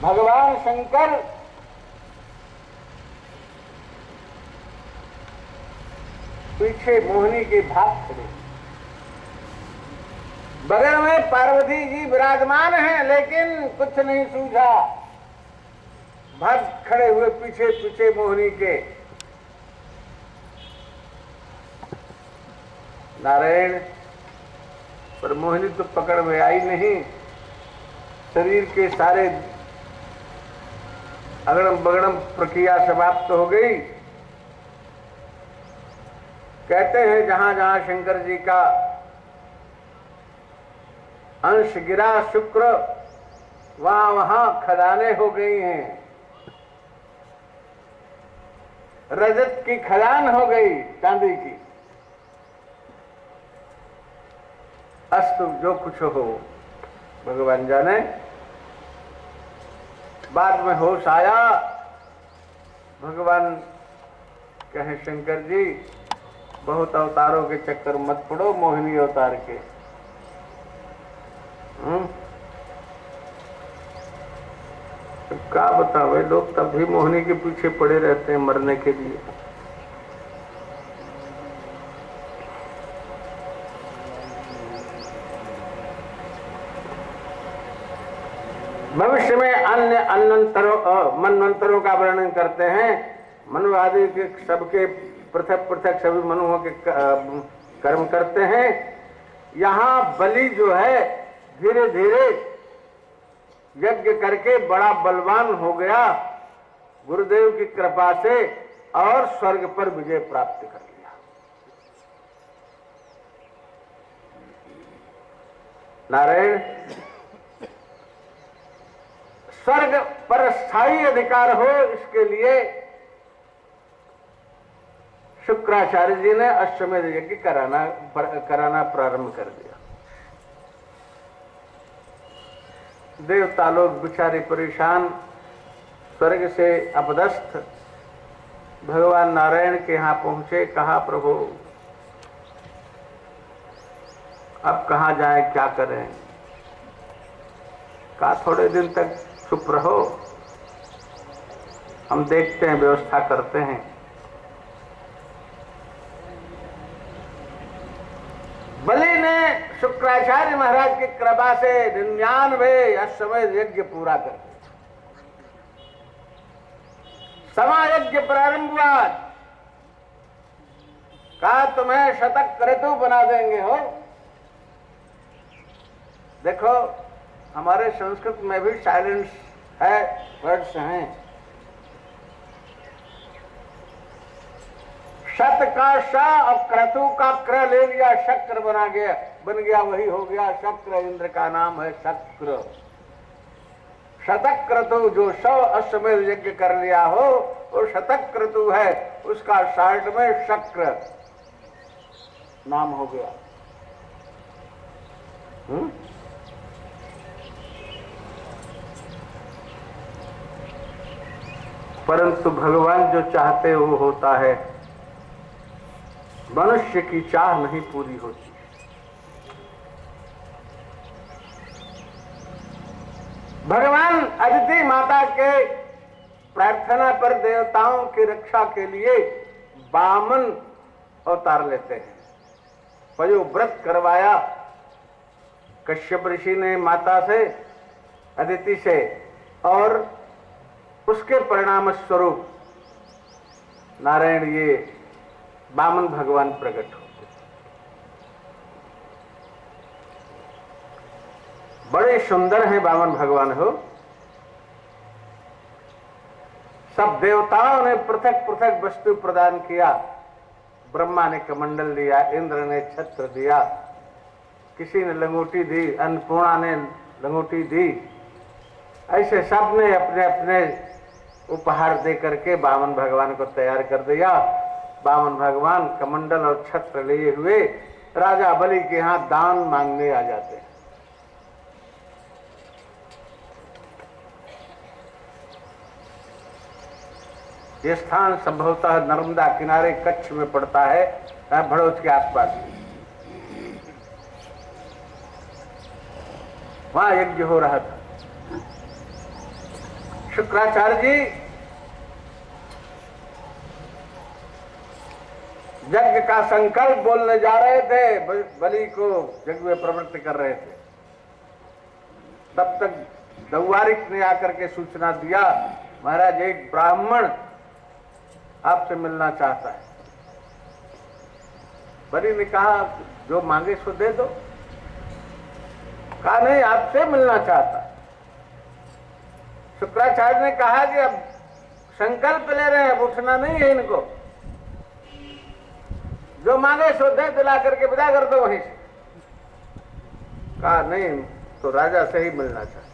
भगवान शंकर पीछे मोहिनी के भाग खड़े, बगल में पार्वती जी विराजमान हैं, लेकिन कुछ नहीं सूझा। भक्त खड़े हुए पीछे पीछे मोहिनी के। नारायण, पर मोहिनी तो पकड़ में आई नहीं। शरीर के सारे अगड़म बगड़म प्रक्रिया समाप्त हो गई। कहते हैं जहां जहां शंकर जी का अंश गिरा शुक्र, वहां वहां खदाने हो गई हैं। रजत की खदान हो गई, चांदी की। अस्तु, जो कुछ हो भगवान जाने। बाद में होश आया, भगवान कहे शंकर जी बहुत अवतारों के चक्कर मत पड़ो, मोहिनी अवतार के। क्या बतावे, लोग तब भी मोहिनी के पीछे पड़े रहते हैं मरने के लिए। भविष्य में अन्य मनवंतरों का वर्णन करते हैं। मनु आदि के सबके पृथक पृथक सभी मनुओं के कर्म करते हैं। यहाँ बलि जो है धीरे धीरे यज्ञ करके बड़ा बलवान हो गया गुरुदेव की कृपा से, और स्वर्ग पर विजय प्राप्त कर लिया। नारायण, स्वर्ग पर स्थायी अधिकार हो, इसके लिए शुक्राचार्य जी ने अश्वमेध यज्ञ कराना प्रारंभ कर दिया। देवता लोग बेचारे परेशान, स्वर्ग से अपदस्थ भगवान नारायण के यहाँ पहुंचे। कहा प्रभु अब कहाँ जाएं, क्या करें। कहा थोड़े दिन तक चुप रहो, हम देखते हैं, व्यवस्था करते हैं। बलि ने शुक्राचार्य महाराज की कृपा से 99 अश्वमेध यज्ञ पूरा कर दिया। समा यज्ञ प्रारंभ हुआ। कहा तुम्हें शतक क्रतु बना देंगे हो। देखो हमारे संस्कृत में भी साइलेंस है, वर्ड्स हैं। शत का श और क्रतु का क्र ले लिया, शक्र बन गया, वही हो गया शक्र। इंद्र का नाम है शक्र। शतक क्रतु, जो 100 अश्वमेध यज्ञ कर लिया हो वो शतक क्रतु है, उसका 60 में शक्र नाम हो गया। परंतु भगवान जो चाहते वो होता है। मनुष्य की चाह नहीं पूरी होती। भगवान अदिति माता के प्रार्थना पर देवताओं की रक्षा के लिए वामन अवतार लेते हैं। पयोव्रत करवाया कश्यप ऋषि ने माता से, अदिति से, और उसके परिणाम स्वरूप नारायण ये वामन भगवान प्रकट होते। बड़े सुंदर हैं वामन भगवान हो। सब देवताओं ने पृथक पृथक वस्तु प्रदान किया। ब्रह्मा ने कमंडल दिया, इंद्र ने छत्र दिया, किसी ने लंगोटी दी, अन्नपूर्णा ने लंगोटी दी। ऐसे सब ने अपने अपने उपहार दे करके वामन भगवान को तैयार कर दिया। वामन भगवान कमंडल और छत्र लिए हुए राजा बलि के यहाँ दान मांगने आ जाते हैं। ये स्थान संभवतः नर्मदा किनारे कच्छ में पड़ता है, भड़ोच के आसपास। वहां यज्ञ हो रहा था। शुक्राचार्य जी यज्ञ का संकल्प बोलने जा रहे थे, बलि को यज्ञ में प्रवृत्त कर रहे थे, तब तक दौवारिक ने आकर के सूचना दिया, महाराज एक ब्राह्मण आपसे मिलना चाहता है। बलि ने कहा जो मांगे सो दे दो। कहा नहीं, आपसे मिलना चाहता है। शुक्राचार्य ने कहा कि अब संकल्प ले रहे हैं, अब उठना नहीं है इनको, जो मांगे सो दे दिला करके विदा कर दो वहीं से। कहा नहीं, तो राजा से ही मिलना चाहता।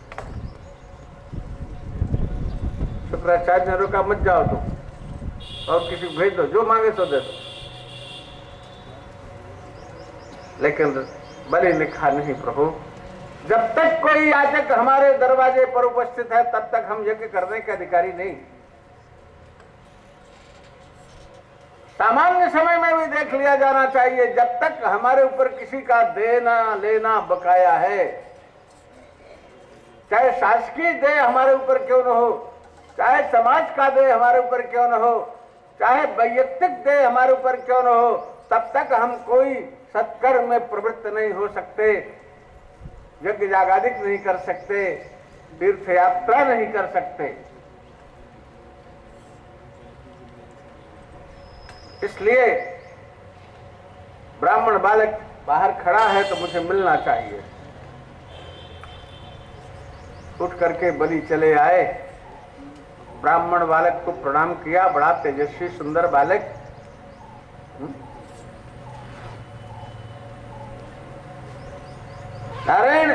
शुक्राचार्य ने रोका, मत जाओ तुम, और किसी को भेज दो, जो मांगे सो दे दो। लेकिन बलि ने कहा नहीं प्रभु, जब तक कोई याचक हमारे दरवाजे पर उपस्थित है तब तक हम यज्ञ करने के अधिकारी नहीं। सामान्य समय में भी देख लिया जाना चाहिए, जब तक हमारे ऊपर किसी का देना लेना बकाया है, चाहे शासकीय देय हमारे ऊपर क्यों न हो, चाहे समाज का देय हमारे ऊपर क्यों न हो, चाहे वैयक्तिक देय हमारे ऊपर क्यों न हो, तब तक हम कोई सत्कर्म में प्रवृत्त नहीं हो सकते, यज्ञ यागादिक नहीं कर सकते, तीर्थ यात्रा नहीं कर सकते। इसलिए ब्राह्मण बालक बाहर खड़ा है तो मुझे मिलना चाहिए। उठ करके बलि चले आए, ब्राह्मण बालक को प्रणाम किया, बड़ा तेजस्वी सुंदर बालक। नारायण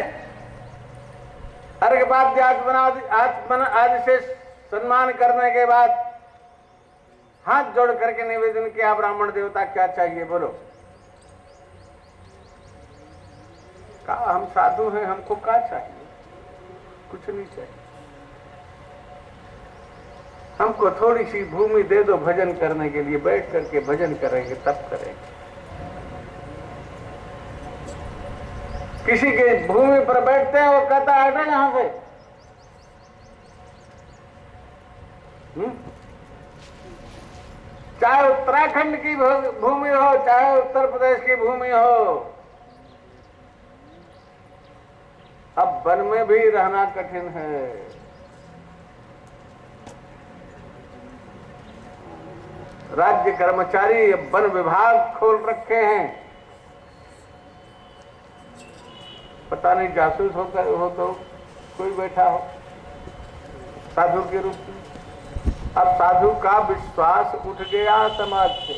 अर्घपाद्य आदि से सम्मान करने के बाद हाथ जोड़ करके निवेदन किया, ब्राह्मण देवता क्या चाहिए बोलो। कहा हम साधु हैं, हमको क्या चाहिए, कुछ नहीं चाहिए, हमको थोड़ी सी भूमि दे दो भजन करने के लिए, बैठ करके भजन करेंगे तब करेंगे। किसी के भूमि पर बैठते हैं, वो कहता है हटो यहां से। चाहे उत्तराखंड की भूमि हो, चाहे उत्तर प्रदेश की भूमि हो, अब वन में भी रहना कठिन है। राज्य कर्मचारी अब वन विभाग खोल रखे हैं, पता नहीं जासूस हो तो कोई बैठा हो साधु के रूप में। अब साधु का विश्वास उठ गया समाज से।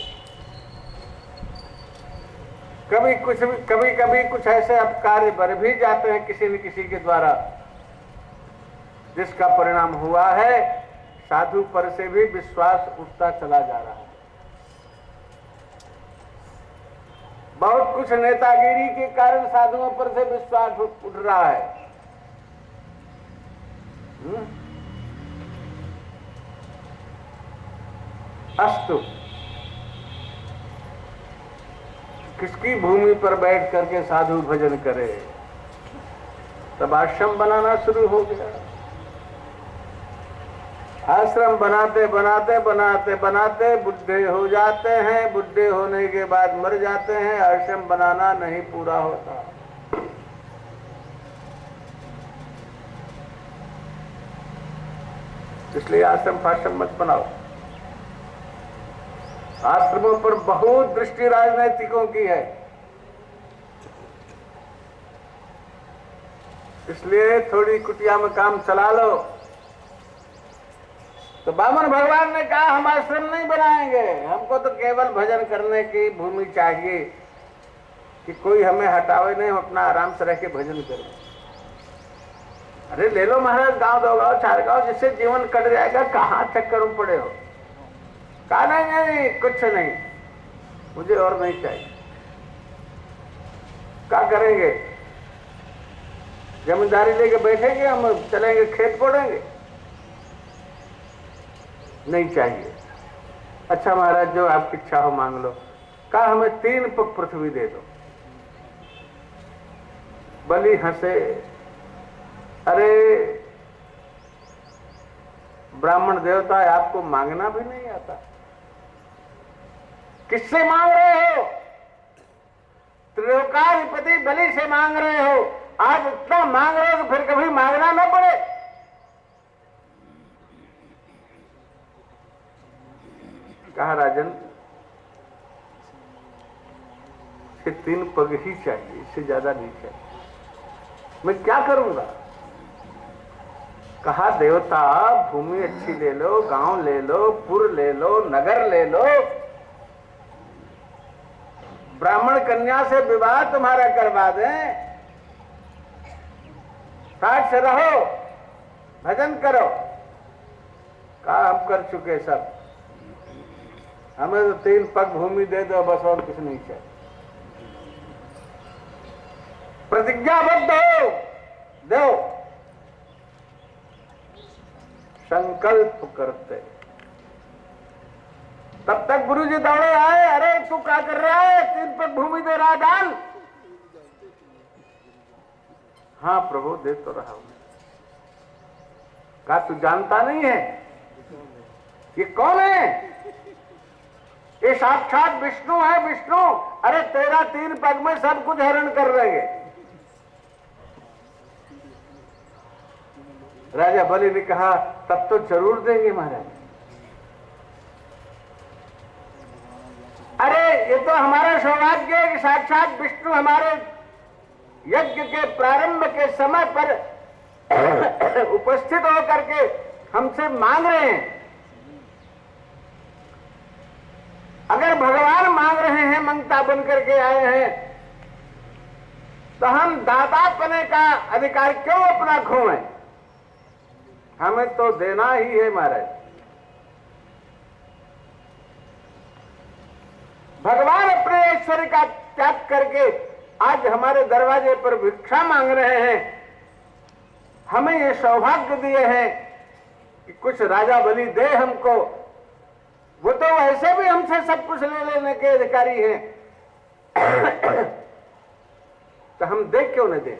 कभी कुछ ऐसे अब कार्य बढ़ भी जाते हैं किसी न किसी के द्वारा, जिसका परिणाम हुआ है साधु पर से भी विश्वास उठता चला जा रहा है। बहुत कुछ नेतागिरी के कारण साधुओं पर से विश्वास उठ रहा है। अस्तु, किसकी भूमि पर बैठ करके साधु भजन करे, तब आश्रम बनाना शुरू हो गया। आश्रम बनाते बनाते बनाते बनाते बुढ़े हो जाते हैं, बुढ़े होने के बाद मर जाते हैं, आश्रम बनाना नहीं पूरा होता। इसलिए आश्रम फाश्रम मत बनाओ। आश्रमों पर बहुत दृष्टि राजनैतिकों की है, इसलिए थोड़ी कुटिया में काम चला लो। तो बामन भगवान ने कहा हम आश्रम नहीं बनाएंगे, हमको तो केवल भजन करने की भूमि चाहिए, कि कोई हमें हटावे नहीं, हम अपना आराम से रह के भजन करें। अरे ले लो महाराज, गांव दो गांव चार गांव, जिससे जीवन कट जाएगा, कहाँ चक्कर में पड़े हो। कहा नहीं कुछ नहीं, मुझे और नहीं चाहिए। क्या करेंगे, जमींदारी लेके बैठेंगे, हम चलेंगे खेत फोड़ेंगे, नहीं चाहिए। अच्छा महाराज जो आपकी इच्छा हो मांग लो। कहा हमें 3 पग पृथ्वी दे दो। बलि हंसे, अरे ब्राह्मण देवता आपको मांगना भी नहीं आता। किससे मांग रहे हो? त्रिलोकाधिपति बलि से मांग रहे हो। आज इतना मांग रहे हो तो फिर कभी मांगना ना पड़े। कहा राजन, ये 3 पग ही चाहिए, इससे ज्यादा नहीं चाहिए। मैं क्या करूंगा? कहा देवता भूमि अच्छी ले लो, गांव ले लो, पुर ले लो, नगर ले लो, ब्राह्मण कन्या से विवाह तुम्हारा करवा दें, साथ से रहो, भजन करो। कहा हम कर चुके सब, हमें तो 3 पग भूमि दे दो बस, और कुछ नहीं चाहिए। प्रतिज्ञाबद्ध हो, दो। संकल्प करते। तब तक गुरुजी दौड़े आए, अरे तू क्या कर रहा है? 3 पग भूमि दे रहा, डाल। हाँ प्रभु दे तो रहा हूं। कहा तू जानता नहीं है ये कौन है? ये साक्षात विष्णु है, विष्णु। अरे तेरा 3 पग में सब कुछ हरण कर लेंगे। राजा बलि ने कहा तब तो जरूर देंगे महाराज। अरे ये तो हमारा सौभाग्य है कि साक्षात विष्णु हमारे यज्ञ के प्रारंभ के समय पर उपस्थित होकर के हमसे मांग रहे हैं। अगर भगवान मांग रहे हैं, मंगता बन करके आए हैं, तो हम दाता पने का अधिकार क्यों अपना खोएं? हमें तो देना ही है महाराज। भगवान अपने ऐश्वर्य का त्याग करके आज हमारे दरवाजे पर भिक्षा मांग रहे हैं। हमें ये सौभाग्य दिए हैं कि कुछ राजा बलि दे हमको। वो तो वैसे भी हमसे सब कुछ ले लेने के अधिकारी हैं। तो हम दे क्यों न दे?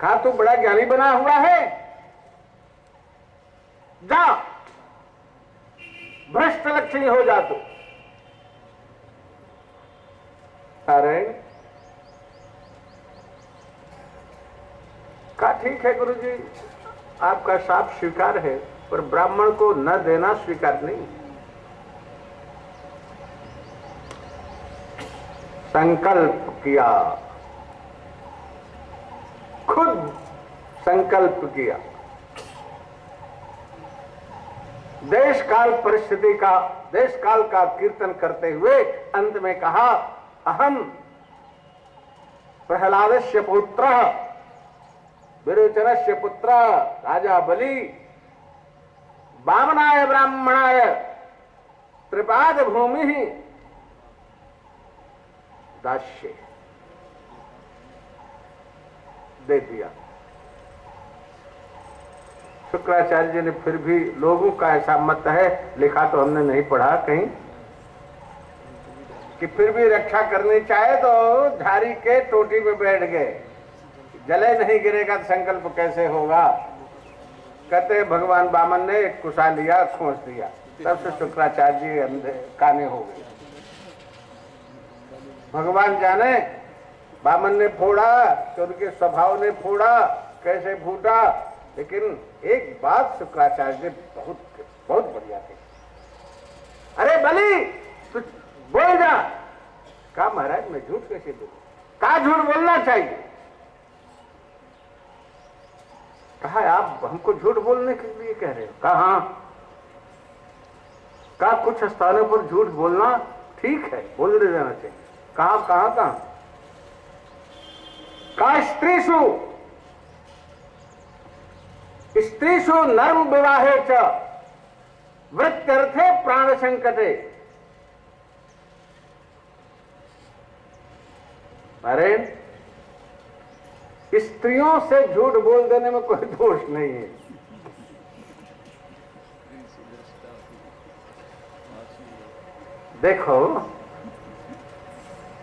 कहा तू बड़ा ज्ञानी बना हुआ है, जा भ्रष्ट लक्ष्मी हो जा तू। अरे कहा ठीक है गुरुजी, आपका साफ स्वीकार है, पर ब्राह्मण को न देना स्वीकार नहीं। संकल्प किया, खुद संकल्प किया। देश काल परिस्थिति का, देश काल का कीर्तन करते हुए अंत में कहा अहम प्रहलादस्य पुत्र विरोचनस्य पुत्र राजा बलि वामनाय ब्राह्मणाय त्रिपाद भूमि दास्य दे दिया। शुक्राचार्य जी ने फिर भी, लोगों का ऐसा मत है, लिखा तो हमने नहीं पढ़ा कहीं, कि फिर भी रक्षा करनी चाहे तो झाड़ी के टोटी में बैठ गए, जले नहीं गिरेगा तो संकल्प कैसे होगा। कहते भगवान वामन ने एक कुशा लिया, खोस दिया, तब से शुक्राचार्य जी अंधे काने हो गए। भगवान जाने वामन ने फोड़ा तो उनके स्वभाव ने फोड़ा, कैसे फूटा, लेकिन एक बात शुक्राचार्य जी बहुत बहुत बढ़िया थी। अरे बलि तू बोल जा। कहा महाराज मैं झूठ कैसे बोलूं? कहा झूठ बोलना चाहिए। कहा आप हमको झूठ बोलने के लिए कह रहे हो? कहा हाँ। कहा कुछ स्थानों पर झूठ बोलना ठीक है, बोल दे जाना चाहिए। कहा कहां कहां? कहा स्त्रीषु नर्म विवाहे च वृत्यर्थे प्राण संकटे। अरे स्त्रियों से झूठ बोल देने में कोई दोष नहीं है। देखो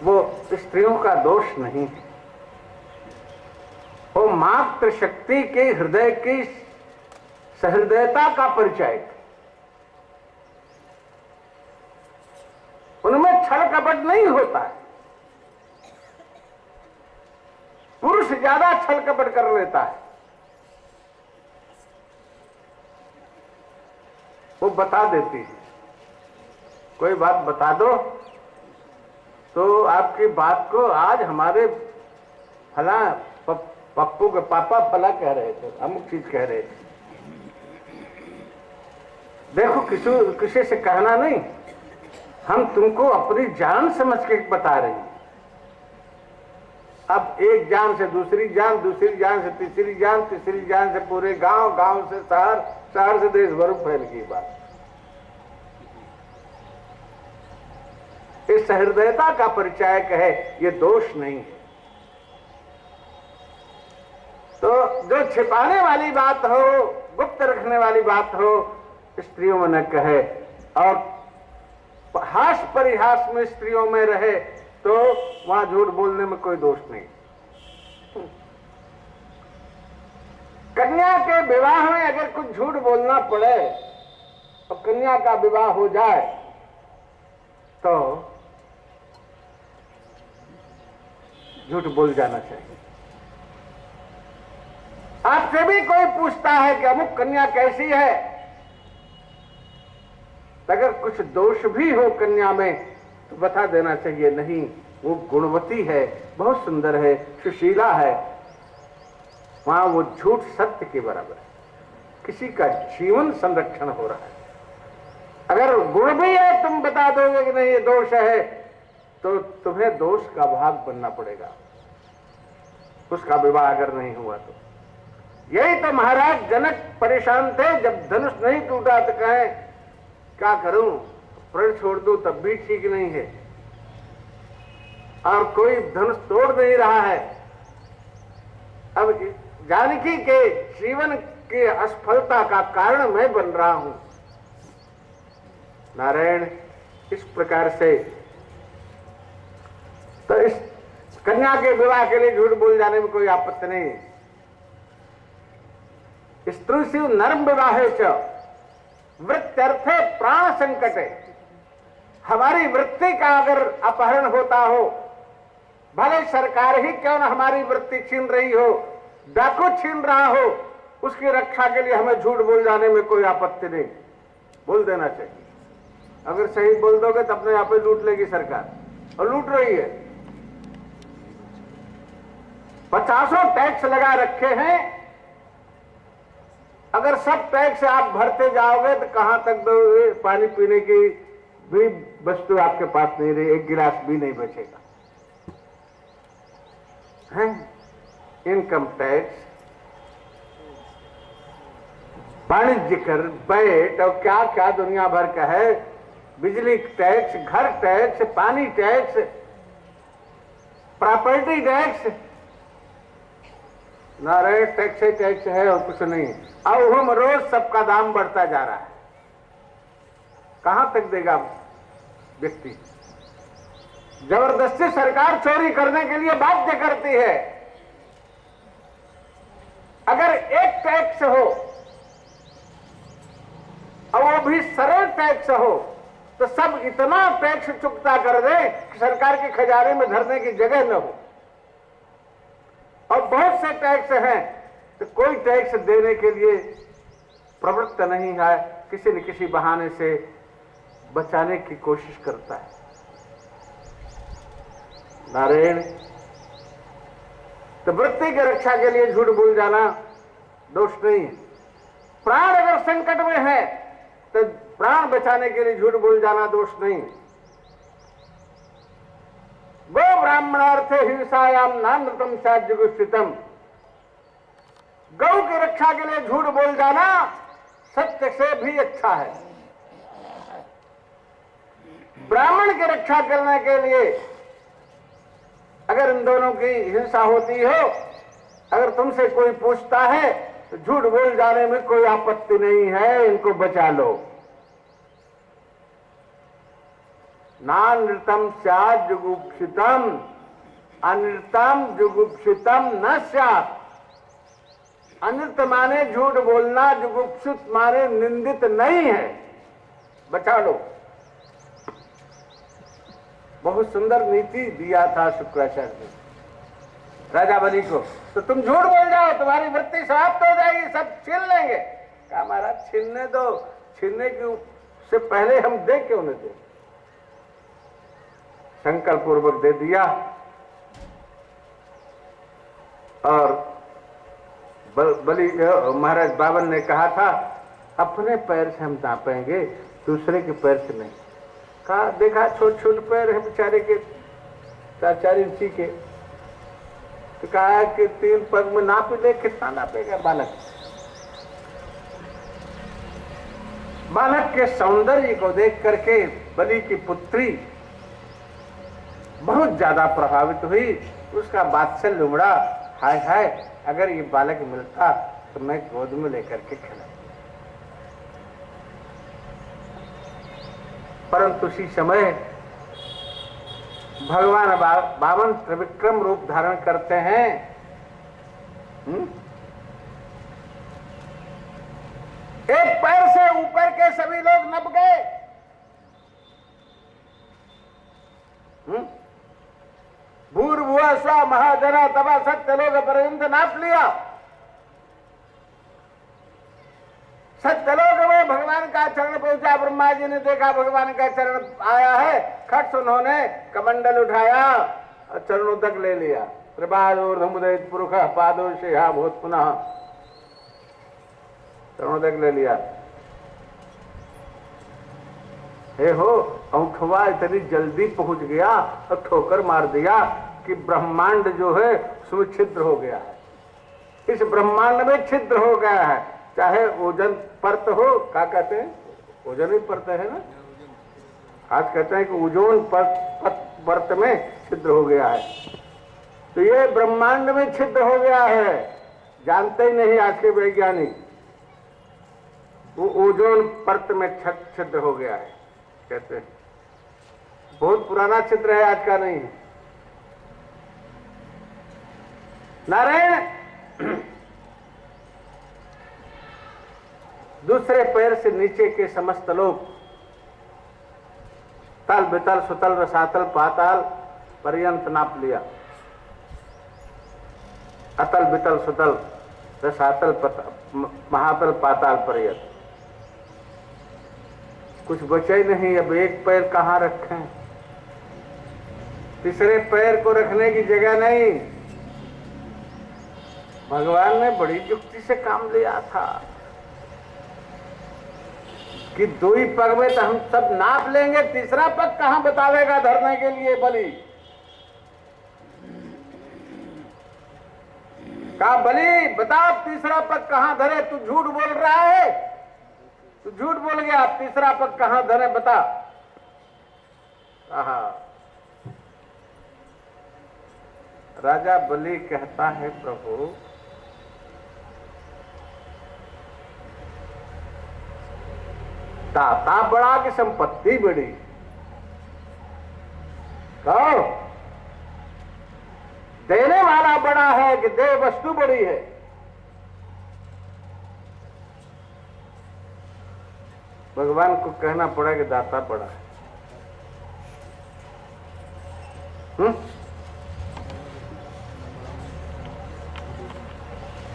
वो स्त्रियों का दोष नहीं है, वो मातृ शक्ति के हृदय की सहृदयता का परिचय थे। उनमें छल कपट नहीं होता है। पुरुष ज्यादा छल कपट कर लेता है। वो बता देती है, कोई बात बता दो तो आपकी बात को आज हमारे फला पप्पू के पापा फला कह रहे थे, अमुक चीज कह रहे थे। देखो किसी से कहना नहीं, हम तुमको अपनी जान समझ के बता रहे हैं। अब एक जान से दूसरी जान, दूसरी जान से तीसरी जान, तीसरी जान से पूरे गांव, गांव से शहर, शहर से देश भर फैल गई बात। इस सहृदयता का परिचय कहे, ये दोष नहीं है। तो जो छिपाने वाली बात हो, गुप्त रखने वाली बात हो, स्त्रियों में न कहे, और हास परिहास में स्त्रियों में रहे तो वहां झूठ बोलने में कोई दोष नहीं। कन्या के विवाह में अगर कुछ झूठ बोलना पड़े और कन्या का विवाह हो जाए तो झूठ बोल जाना चाहिए। आपसे भी कोई पूछता है कि अमुक कन्या कैसी है, अगर कुछ दोष भी हो कन्या में तो बता देना चाहिए, नहीं वो गुणवती है, बहुत सुंदर है, सुशीला है। वहां वो झूठ सत्य के बराबर है, किसी का जीवन संरक्षण हो रहा है। अगर गुण भी है, तुम बता दोगे कि नहीं ये दोष है, तो तुम्हें दोष का भाग बनना पड़ेगा, उसका विवाह अगर नहीं हुआ तो। यही तो महाराज जनक परेशान थे, जब धनुष नहीं टूटा तो कहे क्या करूं, प्रण छोड़ दूं तब भी ठीक नहीं है, और कोई धनुष तोड़ नहीं रहा है। अब जानकी के जीवन की असफलता का कारण मैं बन रहा हूं। नारायण इस प्रकार से तो इस कन्या के विवाह के लिए झूठ बोल जाने में कोई आपत्ति नहीं है। स्त्रुषि नर्म विवाहे च वृत्त्यर्थे प्राण संकटे। हमारी वृत्ति का अगर अपहरण होता हो, भले सरकार ही क्यों न हमारी वृत्ति छीन रही हो, डाकू छीन रहा हो, उसकी रक्षा के लिए हमें झूठ बोल जाने में कोई आपत्ति नहीं, बोल देना चाहिए। अगर सही बोल दोगे तो अपने आप ही लूट लेगी सरकार, और लूट रही है। 50 टैक्स लगा रखे हैं, अगर सब टैक्स आप भरते जाओगे तो कहां तक दोगे? पानी पीने की भी वस्तु आपके पास नहीं रही, एक गिलास भी नहीं बचेगा। है इनकम टैक्स, वाणिज्य कर, बैट और क्या क्या दुनिया भर का है, बिजली टैक्स, घर टैक्स, पानी tax, property tax. Narayan tax ही टैक्स है और कुछ नहीं। अब हम रोज सबका दाम बढ़ता जा रहा है, कहां तक देगा व्यक्ति? जबरदस्ती सरकार चोरी करने के लिए बाध्य करती है। अगर एक टैक्स हो और वो भी सरल टैक्स हो तो सब इतना टैक्स चुकता कर दे कि सरकार के खजाने में धरने की जगह न हो। और बहुत से टैक्स हैं तो कोई टैक्स देने के लिए प्रवृत्त नहीं है, किसी न किसी बहाने से बचाने की कोशिश करता है। नारायण तो वृत्ति की रक्षा के लिए झूठ बोल जाना दोष नहीं है। प्राण अगर संकट में है तो प्राण बचाने के लिए झूठ बोल जाना दोष नहीं है। गो ब्राह्मणार्थे हिंसायाम नानृतम साज्जुगुस्थितम। गौ की रक्षा के लिए झूठ बोल जाना सत्य से भी अच्छा है। ब्राह्मण की रक्षा करने के लिए अगर इन दोनों की हिंसा होती हो, अगर तुमसे कोई पूछता है तो झूठ बोल जाने में कोई आपत्ति नहीं है, इनको बचा लो। नानृतम स्यात् जुगुप्सितम, अनृतम जुगुप्सितम न स्यात्। अनृत माने झूठ बोलना, जुगुप्सुत माने निंदित नहीं है। बचा लो। बहुत सुंदर नीति दिया था शुक्राचार्य ने राजा बलि को। तो तुम झूठ बोल जाओ, तुम्हारी वृत्ति समाप्त हो जाएगी, सब छीन लेंगे। कहा महाराज छीनने दो, छीनने के से पहले हम दे क्यों न दे। संकल्प पूर्वक दे दिया और बलि महाराज बावन ने कहा था अपने पैर से हम नापेंगे, दूसरे के पैर से नहीं। कहा देखा छोटे छोटे पैर है बेचारे के, 4-4 इंची के। तो कहा कि 3 पग में नाप ले, कितना नापेगा बालक। बालक के सौंदर्य को देख करके बलि की पुत्री बहुत ज्यादा प्रभावित हुई। उसका वात्सल्य उमड़ा, हाय हाय अगर ये बालक मिलता तो मैं गोद में लेकर के खिला। परंतु उसी समय भगवान बावन त्रिविक्रम रूप धारण करते हैं। एक पैर से ऊपर के सभी लोग नप गए। भूर्भुवः स्वः महाजना तबा सत्यलोक पर्यंत नाप लिया। सत्यलोक में भगवान का चरण पहुंचा। ब्रह्मा जी ने देखा भगवान का चरण आया है, खट उन्होंने कमंडल उठाया और चरणों तक ले लिया। त्रिपादोर्धमुदयित पुरुषः पादो शेहा भूत पुनः, चरणों तक ले लिया। हे हो औंठवा इतनी जल्दी पहुंच गया और ठोकर मार दिया कि ब्रह्मांड जो है उसमें छिद्र हो गया है। इस ब्रह्मांड में छिद्र हो गया है। चाहे ओजन परत हो, क्या कहते हैं, ओजन ही परत है ना, आज कहते हैं कि ओजोन परत में छिद्र हो गया है। तो ये ब्रह्मांड में छिद्र हो गया है, जानते ही नहीं आज के वैज्ञानिक। वो ओजोन परत में छिद्र हो गया है कहते हैं। बहुत पुराना छिद्र है, आज का नहीं है। नारायण दूसरे पैर से नीचे के समस्त लोग तल बितल सुतल रसातल पाताल पर्यंत नाप लिया। अतल बितल सुतल रसातल महातल पाताल पर्यंत कुछ बचा ही नहीं। अब एक पैर कहाँ रखें, तीसरे पैर को रखने की जगह नहीं। भगवान ने बड़ी युक्ति से काम लिया था कि 2 ही पग में तो हम सब नाप लेंगे, तीसरा पग कहां बतावेगा धरने के लिए बलि। कहा बलि बता तीसरा पग कहां धरे, तू झूठ बोल रहा है, तू झूठ बोल गया, तीसरा पग कहां धरे बता। राजा बलि कहता है प्रभु दाता बड़ा कि संपत्ति बड़ी। कहो देने वाला बड़ा है कि दे वस्तु बड़ी है। भगवान को कहना पड़ा कि दाता बड़ा है।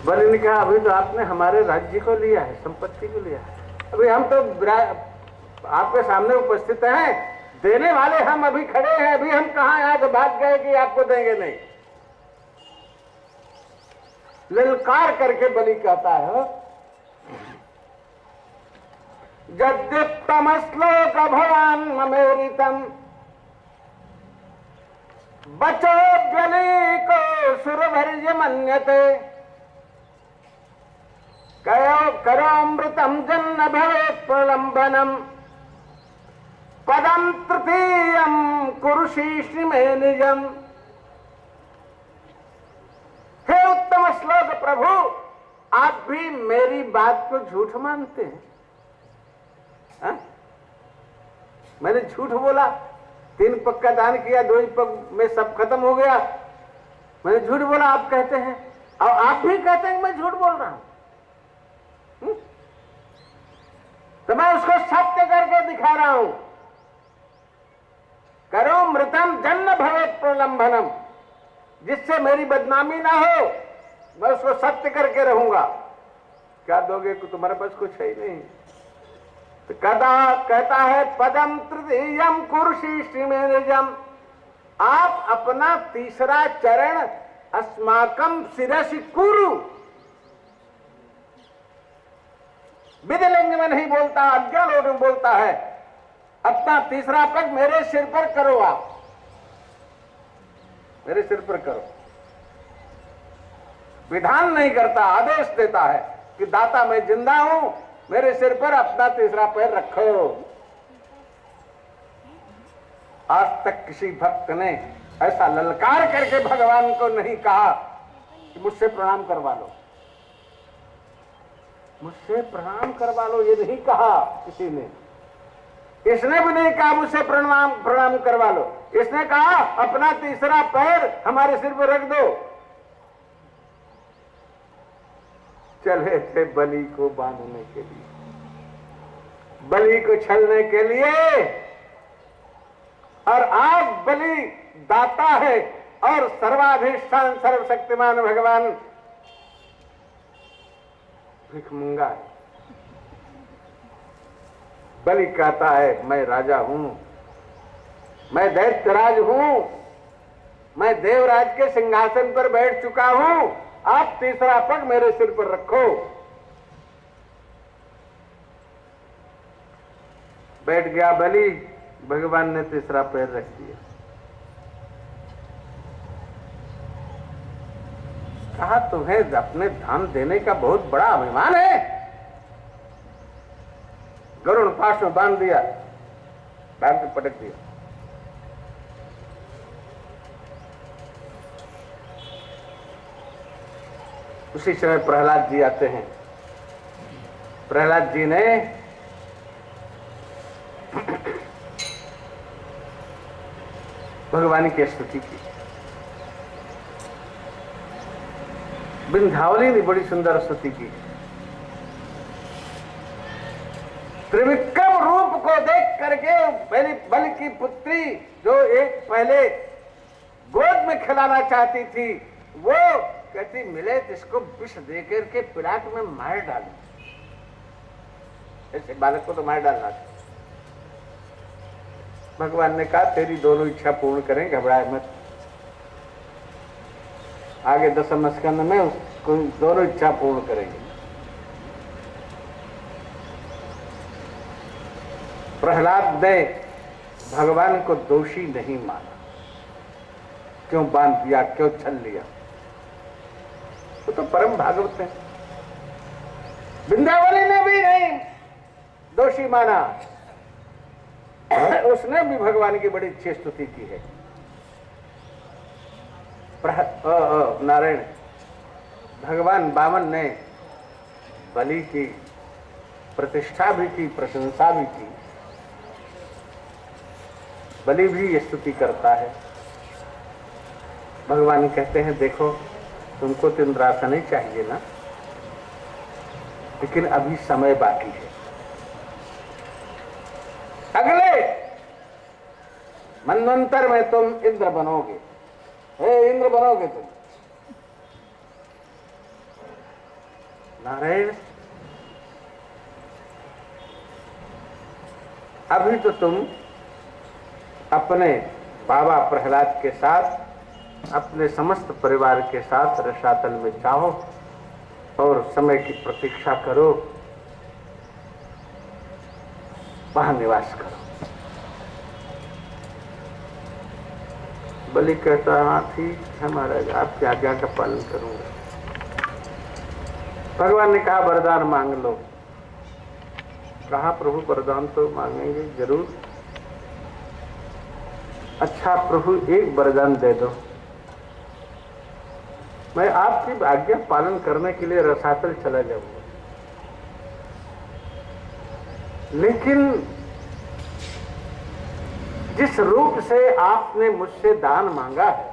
बलि ने कहा अभी तो आपने हमारे राज्य को लिया है, संपत्ति को लिया है। अभी हम तो आपके सामने उपस्थित हैं, देने वाले हम अभी खड़े हैं। अभी हम कहां यहां से भाग गए कि आपको देंगे नहीं। ललकार करके बलि कहता है यद्युक्तम श्लोक भवान ममेरितम बचो बलि को सुरभर्य मन्यते करोमृतम जन्न भवे प्रलंबनम पदम तृतीयम कुरुशीषि में निजम। हे उत्तम श्लोक प्रभु, आप भी मेरी बात को झूठ मानते हैं? हा? मैंने झूठ बोला, 3 पग का दान किया, 2 ही पग में सब खत्म हो गया। मैंने झूठ बोला, आप कहते हैं और आप भी कहते हैं कि मैं झूठ बोल रहा हूं। तो मैं उसको सत्य करके दिखा रहा हूं। करो मृतम जन्म भवेत प्रलंबनम, जिससे मेरी बदनामी ना हो, मैं उसको सत्य करके रहूंगा। क्या दोगे कि तुम्हारे पास कुछ है ही नहीं। तो कहता है पदम तृतीयम कुर्सी श्रीमेजम, आप अपना तीसरा चरण अस्माकम शिरसि कुरु। विधिलिंग में नहीं बोलता, अज्ञालोक में बोलता है। अपना तीसरा पग मेरे सिर पर करो, आप मेरे सिर पर करो। विधान नहीं करता, आदेश देता है कि दाता मैं जिंदा हूं, मेरे सिर पर अपना तीसरा पैर रखो। आज तक किसी भक्त ने ऐसा ललकार करके भगवान को नहीं कहा कि मुझसे प्रणाम करवा लो, मुझसे प्रणाम करवा लो, ये नहीं कहा किसी ने। इसने भी नहीं कहा मुझसे प्रणाम करवा लो। इसने कहा अपना तीसरा पैर हमारे सिर पर रख दो। चले थे बलि को बांधने के लिए, बलि को छलने के लिए, और आज बलि दाता है और सर्वाधिष्ठान सर्वशक्तिमान भगवान भिखमंगा है। बलि कहता है मैं राजा हूं, मैं दैत्यराज हूं, मैं देवराज के सिंहासन पर बैठ चुका हूं, आप तीसरा पग मेरे सिर पर रखो। बैठ गया बलि, भगवान ने तीसरा पैर रख दिया। कहा तुम्हें अपने धाम देने का बहुत बड़ा अभिमान है। गरुड़ पास में बांध दिया, बांध के पटक दिया। उसी समय प्रहलाद जी आते हैं। प्रहलाद जी ने भगवान की स्तुति की। विंध्यावली ने बड़ी सुंदर स्तुति की। त्रिविक्रम रूप को देख करके मेरी बल की पुत्री जो एक पहले गोद में खिलाना चाहती थी, वो कहती मिले तो इसको विष दे करके पिलाट में मार डालू। ऐसे बालक को तो मार डालना था। भगवान ने कहा तेरी दोनों इच्छा पूर्ण करें, घबराए मत। आगे 10वें स्कंद में उसको दोनों इच्छा पूर्ण करेंगे। प्रहलाद ने भगवान को दोषी नहीं माना। क्यों बांध दिया, क्यों छल लिया? वो तो परम भागवत है। विंध्यावली ने भी नहीं दोषी माना, उसने भी भगवान की बड़ी अच्छी स्तुति की है। नारायण भगवान वामन ने बलि की प्रतिष्ठा भी की, प्रशंसा भी की। बलि भी ये स्तुति करता है। भगवान कहते हैं देखो तुमको तो इंद्रासन ही चाहिए ना, लेकिन अभी समय बाकी है। अगले मनवंतर में तुम इंद्र बनोगे। हे इंद्र बनोगे तुम। नारायण अभी तो तुम अपने बाबा प्रहलाद के साथ, अपने समस्त परिवार के साथ रसातल में जाओ और समय की प्रतीक्षा करो, वहां निवास करो। बलि कहता हाँ ठीक है महाराज, आपकी आज्ञा का पालन करूंगा। भगवान ने कहा वरदान मांग लो। कहा प्रभु वरदान तो मांगेंगे जरूर। अच्छा प्रभु एक वरदान दे दो, मैं आपकी आज्ञा पालन करने के लिए रसातल चला जाऊंगा, लेकिन जिस रूप से आपने मुझसे दान मांगा है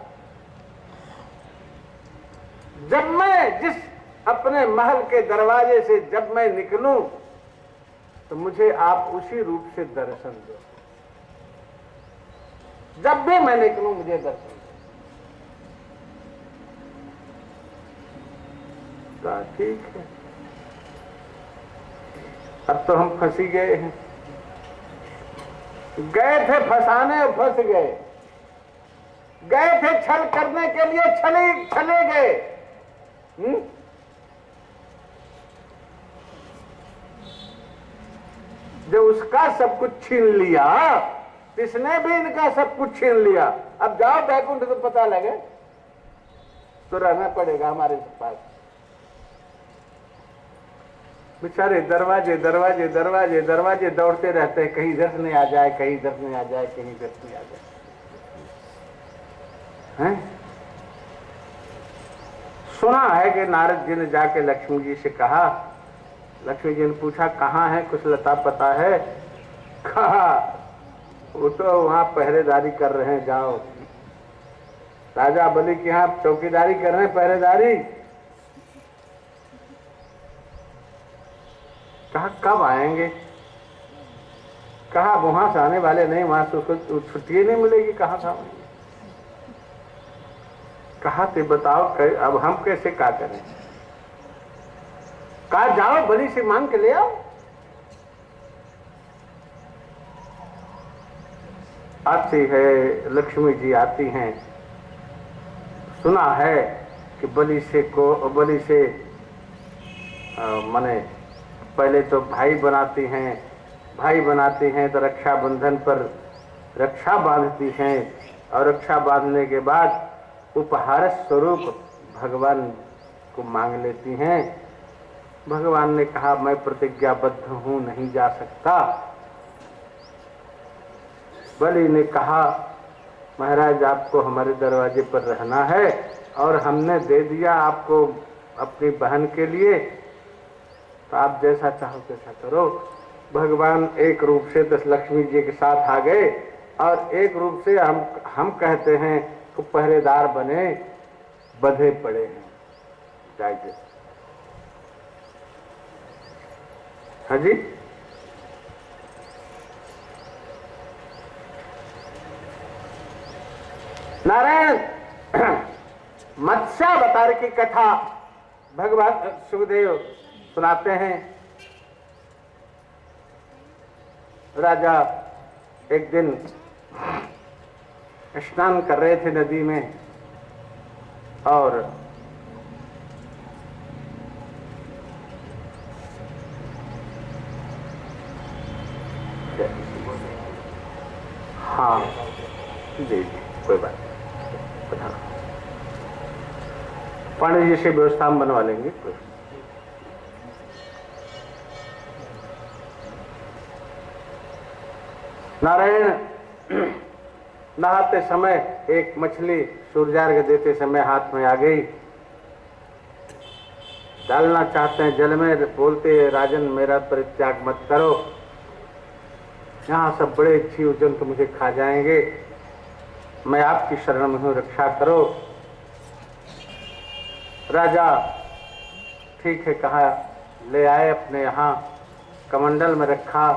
जब मैं जिस अपने महल के दरवाजे से जब मैं निकलूं तो मुझे आप उसी रूप से दर्शन दो। जब भी मैं निकलूं मुझे दर्शन दो। ठीक है, अब तो हम फंसी गए हैं। गए थे फंसाने और फंस गए, गए थे छल करने के लिए चले गए। जो उसका सब कुछ छीन लिया, इसने भी इनका सब कुछ छीन लिया। अब जाओ बैकुंठ तो पता लगे, तो रहना पड़ेगा हमारे पास। बेचारे दरवाजे दरवाजे दरवाजे दरवाजे दौड़ते रहते हैं, कहीं इधर नहीं आ जाए, कहीं इधर नहीं आ जाए, कहीं इधर नहीं आ जाए। हैं? सुना है कि नारद जी ने जाके लक्ष्मी जी से कहा, लक्ष्मी जी ने पूछा कहाँ है, कुछ लता पता है? कहा वो तो वहां पहरेदारी कर रहे हैं, जाओ। राजा बलि के यहाँ चौकीदारी कर रहे हैं, पहरेदारी। कहा कब आएंगे? कहा वहां से आने वाले नहीं, वहां से उसको छुट्टी नहीं मिलेगी, कहां से आएंगे? कहा तो बताओ अब हम कैसे क्या करें? कहा जाओ बलि से मांग के ले आओ। आती है लक्ष्मी जी, आती हैं। सुना है कि बलि से माने पहले तो भाई बनाती हैं तो रक्षाबंधन पर रक्षा बांधती हैं, और रक्षा बांधने के बाद उपहार स्वरूप भगवान को मांग लेती हैं। भगवान ने कहा मैं प्रतिज्ञाबद्ध हूं, नहीं जा सकता। बलि ने कहा महाराज आपको हमारे दरवाजे पर रहना है, और हमने दे दिया आपको अपनी बहन के लिए, तो आप जैसा चाहो वैसा करो। भगवान एक रूप से दस लक्ष्मी जी के साथ आ गए, और एक रूप से हम कहते हैं तो पहरेदार बने, बंधे पड़े हैं। जाइए। हाँ जी, नारायण मत्स्यावतार की कथा भगवान सुखदेव सुनाते हैं। राजा एक दिन स्नान कर रहे थे नदी में, और हाँ जी कोई बात नहीं, पांडे जी से व्यवस्था हम बनवा लेंगे। नारायण नहाते समय एक मछली सूर्यार्घ देते समय हाथ में आ गई। डालना चाहते हैं जल में, बोलते राजन मेरा परित्याग मत करो, यहाँ सब बड़े जीव जंतु मुझे खा जाएंगे, मैं आपकी शरण में हूँ, रक्षा करो। राजा ठीक है कहा, ले आए अपने यहाँ कमंडल में रखा,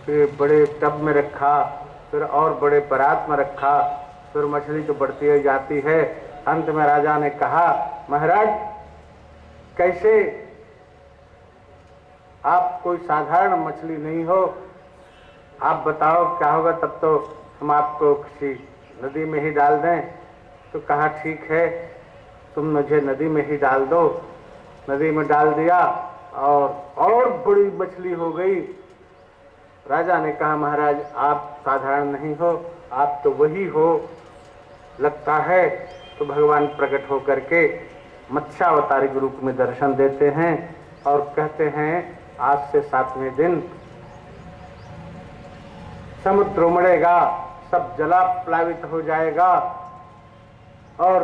फिर बड़े टब में रखा, फिर और बड़े परात में रखा, फिर मछली तो बढ़ती ही जाती है। अंत में राजा ने कहा महाराज कैसे, आप कोई साधारण मछली नहीं हो, आप बताओ क्या होगा, तब तो हम आपको किसी नदी में ही डाल दें। तो कहा ठीक है तुम मुझे नदी में ही डाल दो। नदी में डाल दिया और बड़ी मछली हो गई। राजा ने कहा महाराज आप साधारण नहीं हो, आप तो वही हो लगता है। तो भगवान प्रकट होकर के मत्स्यावतारी के रूप में दर्शन देते हैं और कहते हैं आज से 7वें दिन समुद्र उमड़ेगा, सब जलाप्लावित हो जाएगा, और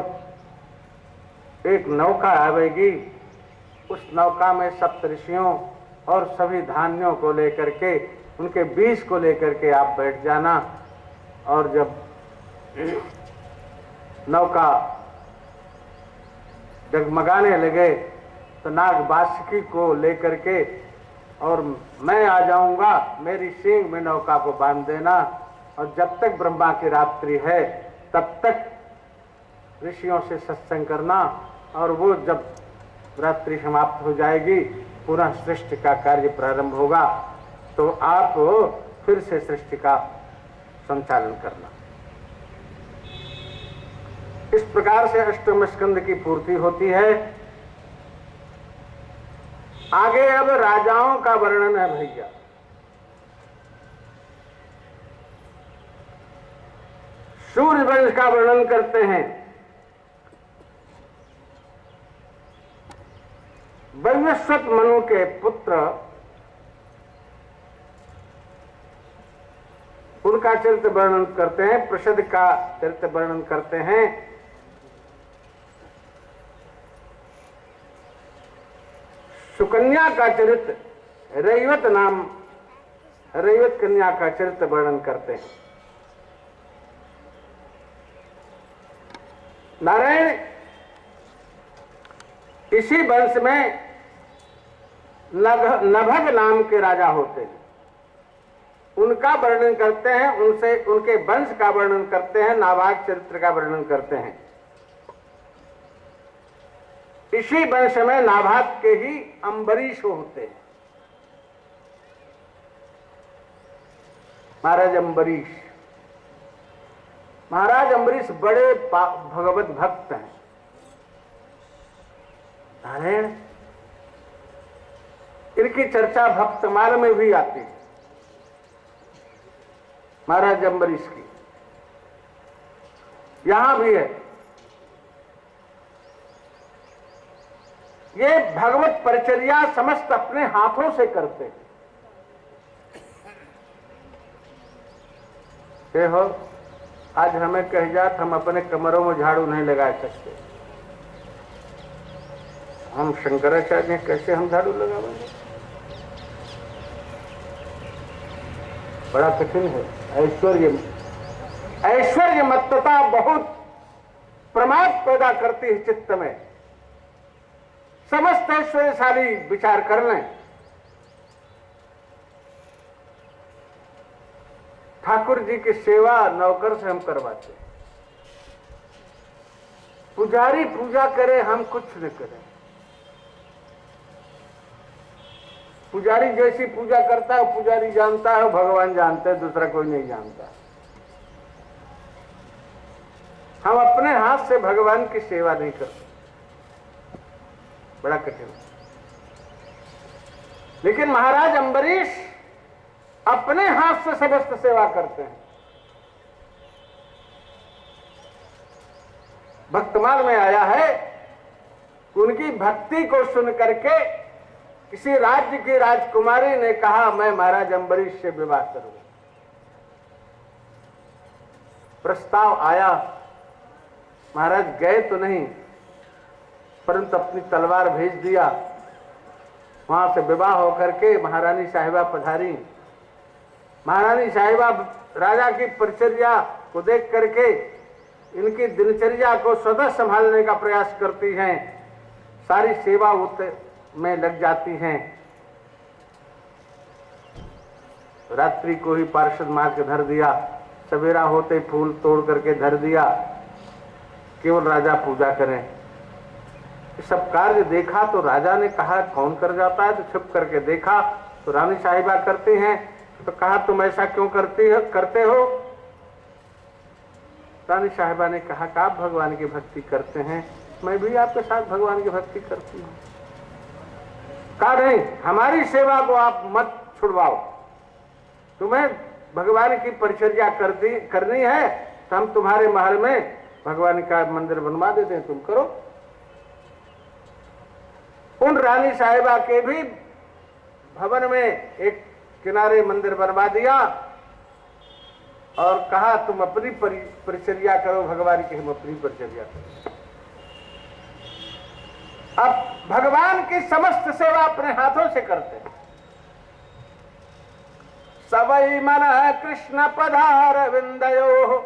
एक नौका आवेगी, उस नौका में सप्तऋषियों और सभी धान्यों को लेकर के, उनके बीज को लेकर के आप बैठ जाना। और जब नौका डगमगाने लगे तो नाग बासुकी को लेकर के और मैं आ जाऊंगा, मेरी सींग में नौका को बांध देना, और जब तक ब्रह्मा की रात्रि है तब तक ऋषियों से सत्संग करना, और वो जब रात्रि समाप्त हो जाएगी पुनः सृष्टि का कार्य प्रारंभ होगा, तो आप फिर से सृष्टि का संचालन करना। इस प्रकार से अष्टम स्कंद की पूर्ति होती है। आगे अब राजाओं का वर्णन है भैया। सूर्य वंश का वर्णन करते हैं। वैवस्वत मनु के पुत्र, उनका चरित्र वर्णन करते हैं। प्रसिद्ध का चरित्र वर्णन करते हैं। सुकन्या का चरित्र, रैवत नाम, रैवत कन्या का चरित्र वर्णन करते हैं। नारायण इसी वंश में नभग नाम के राजा होते हैं, उनका वर्णन करते हैं, उनसे उनके वंश का वर्णन करते हैं, नाभाग चरित्र का वर्णन करते हैं। इसी वंश में नाभाग के ही अम्बरीश होते हैं, महाराज अम्बरीश। महाराज अम्बरीश बड़े भगवत भक्त हैं। नारायण इनकी चर्चा भक्तमाल में भी आती है, महाराज अम्बरीश की यहां भी है। ये भगवत परिचर्या समस्त अपने हाथों से करते हैं। हो आज हमें कह जात हम अपने कमरों में झाड़ू नहीं लगा सकते, हम शंकराचार्य हैं, कैसे हम झाड़ू लगाएंगे? बड़ा कठिन है। ऐश्वर्य मत्तता बहुत प्रमाद पैदा करती है चित्त में। समस्त ऐश्वर्यशाली विचार कर लें, ठाकुर जी की सेवा नौकर से हम करवाते, पुजारी पूजा करे, हम कुछ न करें। पुजारी जैसी पूजा करता है पुजारी जानता है, भगवान जानते हैं, दूसरा कोई नहीं जानता। हम अपने हाथ से भगवान की सेवा नहीं करते, बड़ा कठिन। लेकिन महाराज अम्बरीश अपने हाथ से समस्त सेवा करते हैं। भक्तमाल में आया है, उनकी भक्ति को सुन करके किसी राज्य की राजकुमारी ने कहा मैं महाराज अम्बरीश से विवाह करूंगा। प्रस्ताव आया, महाराज गए तो नहीं परंतु अपनी तलवार भेज दिया। वहां से विवाह होकर के महारानी साहिबा पधारी। महारानी साहिबा राजा की परिचर्या को देख करके इनकी दिनचर्या को स्वतः संभालने का प्रयास करती हैं, सारी सेवा में लग जाती हैं। रात्रि को ही पार्षद मार के धर दिया, सवेरा होते फूल तोड़ करके धर दिया, केवल राजा पूजा करें। सब कार्य देखा तो राजा ने कहा कौन कर जाता है, तो छुप करके देखा तो रानी साहिबा करती हैं। तो कहा तुम ऐसा क्यों करते हो? रानी साहिबा ने कहा कि आप भगवान की भक्ति करते हैं, मैं भी आपके साथ भगवान की भक्ति करती हूँ। कहा नहीं, हमारी सेवा को आप मत छुड़वाओ, तुम्हें भगवान की परिचर्या करनी है तो हम तुम्हारे महल में भगवान का मंदिर बनवा देते हैं, तुम करो। उन रानी साहिबा के भी भवन में एक किनारे मंदिर बनवा दिया और कहा तुम अपनी परिचर्या करो, भगवान की हम अपनी परिचर्या करो। अब भगवान की समस्त सेवा अपने हाथों से करते हैं। सवै मन कृष्ण पदार विंदयो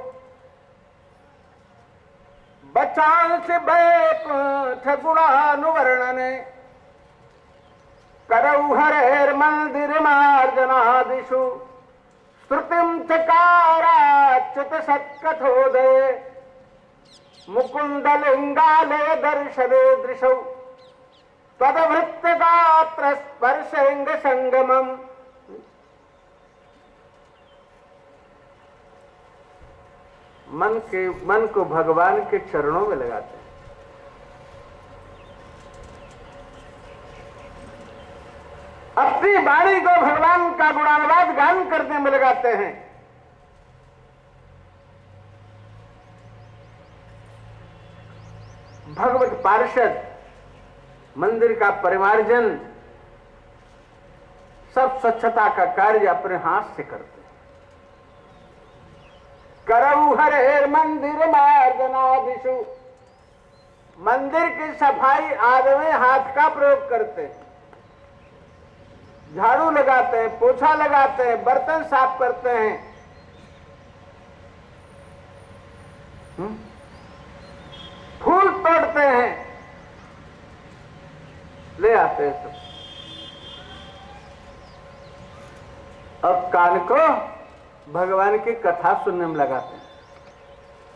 बचांस बैकुंठ गुणानुवर्णने करौ हरेर मंदिर मार्जनादिषु श्रुतिं चकाराच्युत सत्कथोदये मुकुंद लिंगालय दर्शने दृशौ तदवृत्त गात्र स्पर्शेंग संगमम। मन को भगवान के चरणों में लगाते हैं। अपनी वाणी को भगवान का गुणानुवाद गान करने में लगाते हैं। भगवत पार्षद मंदिर का परिमार्जन सब स्वच्छता का कार्य अपने हाथ से करते हैं। करौ हरेर मंदिर मार्जनादिषु, मंदिर की सफाई आदि में हाथ का प्रयोग करते हैं। झाड़ू लगाते हैं, पोछा लगाते हैं, बर्तन साफ करते हैं। फूल तोड़ते हैं, ले आते हैं सब। अब कान को भगवान की कथा सुनने में लगाते हैं।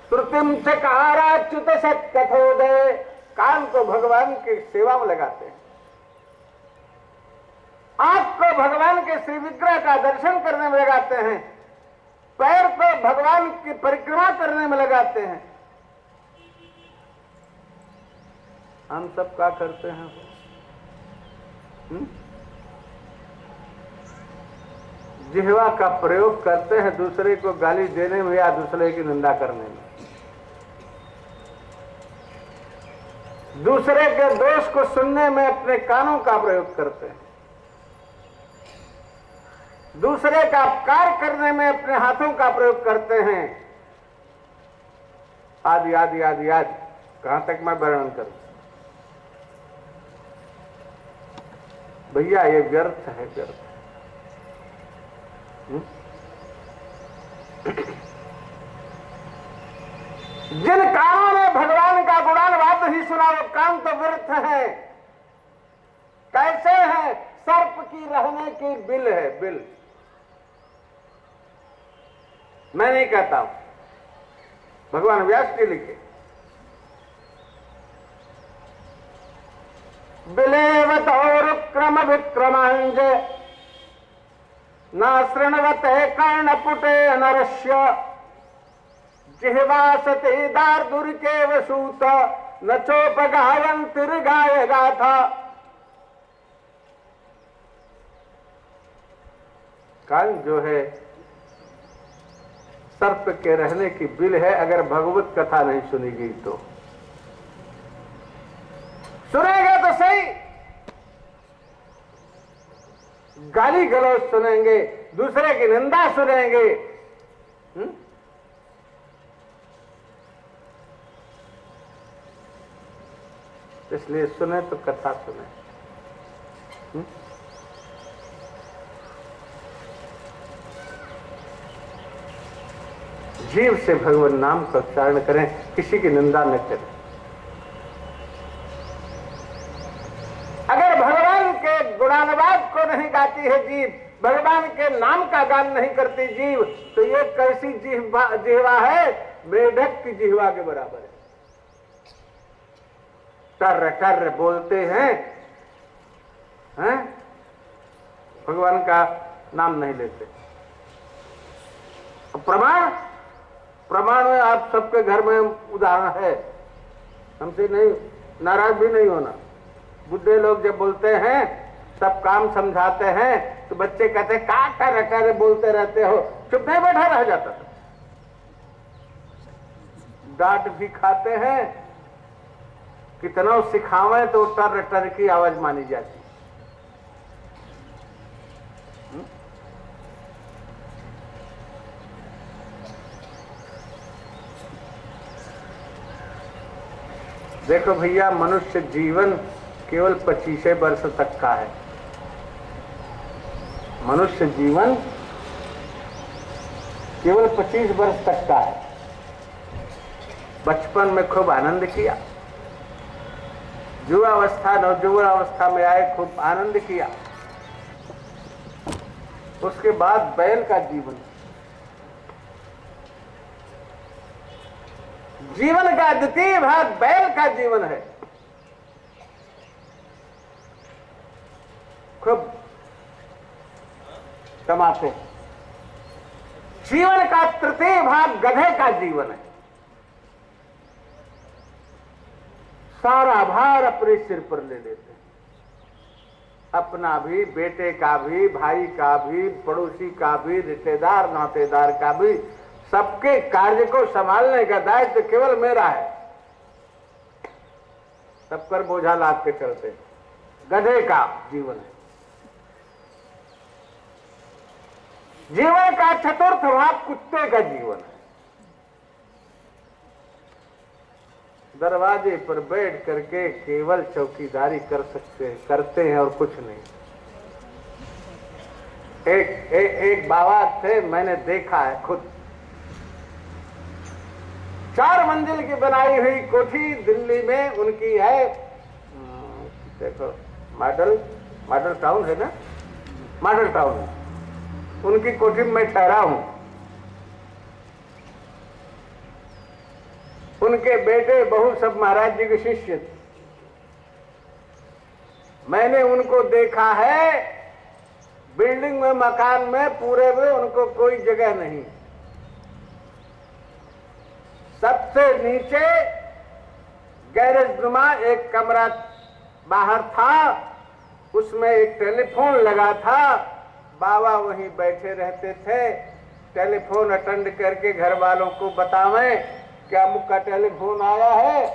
श्रुतिम चकाराच्युत सत्कथोदये, कान को भगवान की सेवा में लगाते हैं। आंख को भगवान के श्री विग्रह का दर्शन करने में लगाते हैं। पैर को भगवान की परिक्रमा करने में लगाते हैं। हम सब क्या करते हैं? जिह्वा का प्रयोग करते हैं दूसरे को गाली देने में या दूसरे की निंदा करने में। दूसरे के दोष को सुनने में अपने कानों का प्रयोग करते हैं। दूसरे का अपकार करने में अपने हाथों का प्रयोग करते हैं। आदि आदि आदि आदि, कहां तक मैं वर्णन करूं? भैया ये व्यर्थ है, व्यर्थ। जिन कानों ने भगवान का गुणानुवाद नहीं सुना वो कान तो व्यर्थ है। कैसे है? सर्प की रहने की बिल है, बिल। मैं नहीं कहता हूं, भगवान व्यास जी लिखे। बिलेवत और क्रम विक्रमांज न शृण्वते कर्णपुटे नरस्य जिह्वासते दार्दुर्केव सूत न चोपगावन्तिर्गाय गाथा। कान जो है सर्प के रहने की बिल है। अगर भगवत कथा नहीं सुनी गई तो सुनेंगे तो सही, गाली गलौज सुनेंगे, दूसरे की निंदा सुनेंगे। इसलिए सुने तो कथा सुने। जीव से भगवान नाम का उच्चारण करें, किसी की निंदा न करें। अगर भगवान के गुणानुवाद को नहीं गाती है जीव, भगवान के नाम का गान नहीं करती जीव, तो ये कैसी जिह्वा है? मेढक की जिह्वा के बराबर है। टर्र टर्र बोलते हैं, भगवान का नाम नहीं लेते। प्रमाण में आप सबके घर में उदाहरण है, हमसे नहीं नाराज भी नहीं होना। बुढ़े लोग जब बोलते हैं, सब काम समझाते हैं, तो बच्चे कहते हैं का टर्र बोलते रहते हो, चुप नहीं बैठा रह जाता था। डांट भी खाते हैं, कितना सिखावे तो टर्र टर्र की आवाज मानी जाती। देखो भैया, मनुष्य जीवन केवल 25 वर्ष तक का है। मनुष्य जीवन केवल 25 वर्ष तक का है। बचपन में खूब आनंद किया, युवावस्था नवजुवावस्था में आए खूब आनंद किया, उसके बाद बैल का जीवन, जीवन का द्वितीय भाग बैल का जीवन है। खूब कमाते, जीवन का तृतीय भाग गधे का जीवन है। सारा भार अपने सिर पर ले लेते हैं, अपना भी, बेटे का भी, भाई का भी, पड़ोसी का भी, रिश्तेदार नातेदार का भी, सबके कार्य को संभालने का दायित्व केवल मेरा है। सब पर बोझा लाद के चलते, गधे का जीवन है। जीवन का चतुर्थ भाग कुत्ते का जीवन है। दरवाजे पर बैठ करके केवल चौकीदारी कर सकते हैं, करते हैं और कुछ नहीं। एक बाबा थे, मैंने देखा है खुद, 4 मंजिल की बनाई हुई कोठी दिल्ली में उनकी है। देखो मॉडल टाउन है ना, मॉडल टाउन, उनकी कोठी में मैं ठहरा हूं। उनके बेटे बहू सब महाराज जी के शिष्य थे। मैंने उनको देखा है, बिल्डिंग में, मकान में, पूरे में उनको कोई जगह नहीं। सबसे नीचे गैरेज नुमा एक कमरा बाहर था, उसमें एक टेलीफोन लगा था। बाबा वहीं बैठे रहते थे, टेलीफोन अटेंड करके घर वालों को बतावें कि अमुक का टेलीफोन आया है,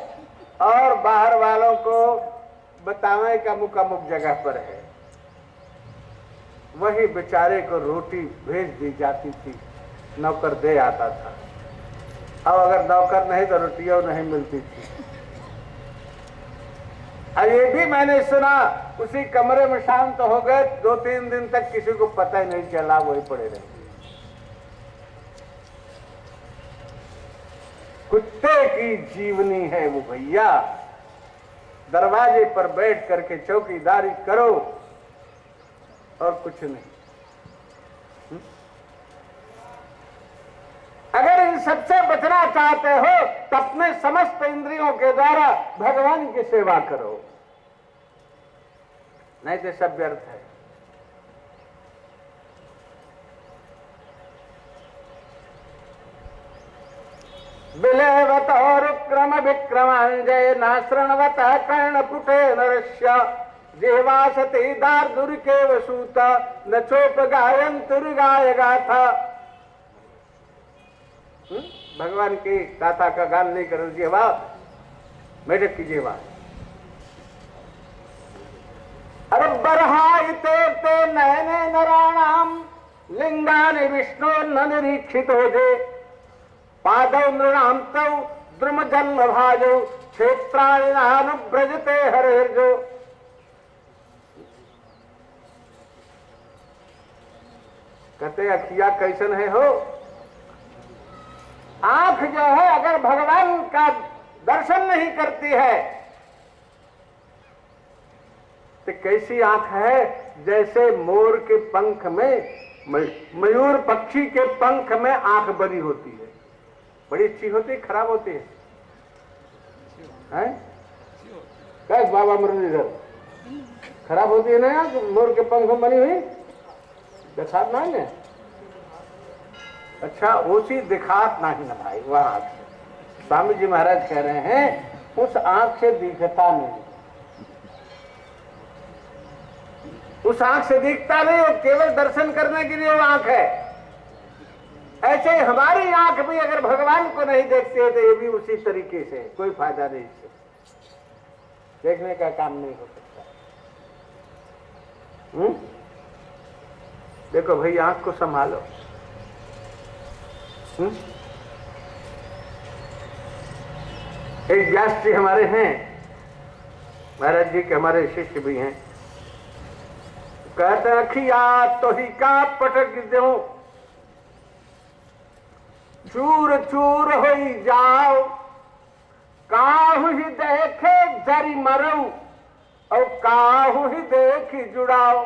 और बाहर वालों को बतावें कि अमुक अमुक जगह पर है। वही बेचारे को रोटी भेज दी जाती थी, नौकर दे आता था। अब अगर नौकर नहीं तो रोटियां नहीं मिलती थी। और ये भी मैंने सुना, उसी कमरे में शांत हो गए, 2-3 दिन तक किसी को पता ही नहीं चला, वही पड़े रहे। कुत्ते की जीवनी है वो भैया। दरवाजे पर बैठ करके चौकीदारी करो और कुछ नहीं। अगर इन सबसे बचना चाहते हो तो अपने समस्त इंद्रियों के द्वारा भगवान की सेवा करो, नहीं तो सब व्यर्थ है। बिलेवत और क्रम विक्रमांजय नाश्रणवत कर्णपुटे नरस्य जेवासते दार्दुर के वसूत न चोप गायन तुर्गाय गाथा। भगवान की गाथा का गान नहीं करो, जेवा मेढक की जेवा। अरे बरहाइते ते नयने नराणाम लिंगानि विष्णु न निरीक्षित हो जे पादौ नृणाम तौ द्रुम जन्म भाजौ क्षेत्राणि नानुव्रजते हरेर्जो। कहते अखिया कैसन है हो, आंख जो है अगर भगवान का दर्शन नहीं करती है तो कैसी आंख है, जैसे मोर के पंख में, मयूर पक्षी के पंख में आंख बड़ी होती है। बड़ी अच्छी होती है, खराब होती है, क्या बाबा मुरलीधर? खराब होती है ना यार, मोर के पंख में बनी हुई दिखात नहीं है। अच्छा, उसी दिखात नहीं ना भाई, वह आंख से स्वामी जी महाराज कह रहे हैं उस आंख से दिखता नहीं, उस आंख से दिखता नहीं, वो केवल दर्शन करने के लिए वो आंख है। ऐसे हमारी आंख भी अगर भगवान को नहीं देखती है तो ये भी उसी तरीके से, कोई फायदा नहीं, इससे देखने का काम नहीं हो सकता। देखो भाई, आंख को संभालो। एक व्यास जी हमारे हैं, महाराज जी के हमारे शिष्य भी हैं, कहते अखिया तो ही का पटक दो चूर चूर हो जाओ काहू ही देखे जरी मरऊ और काहू ही देखी जुड़ाओ।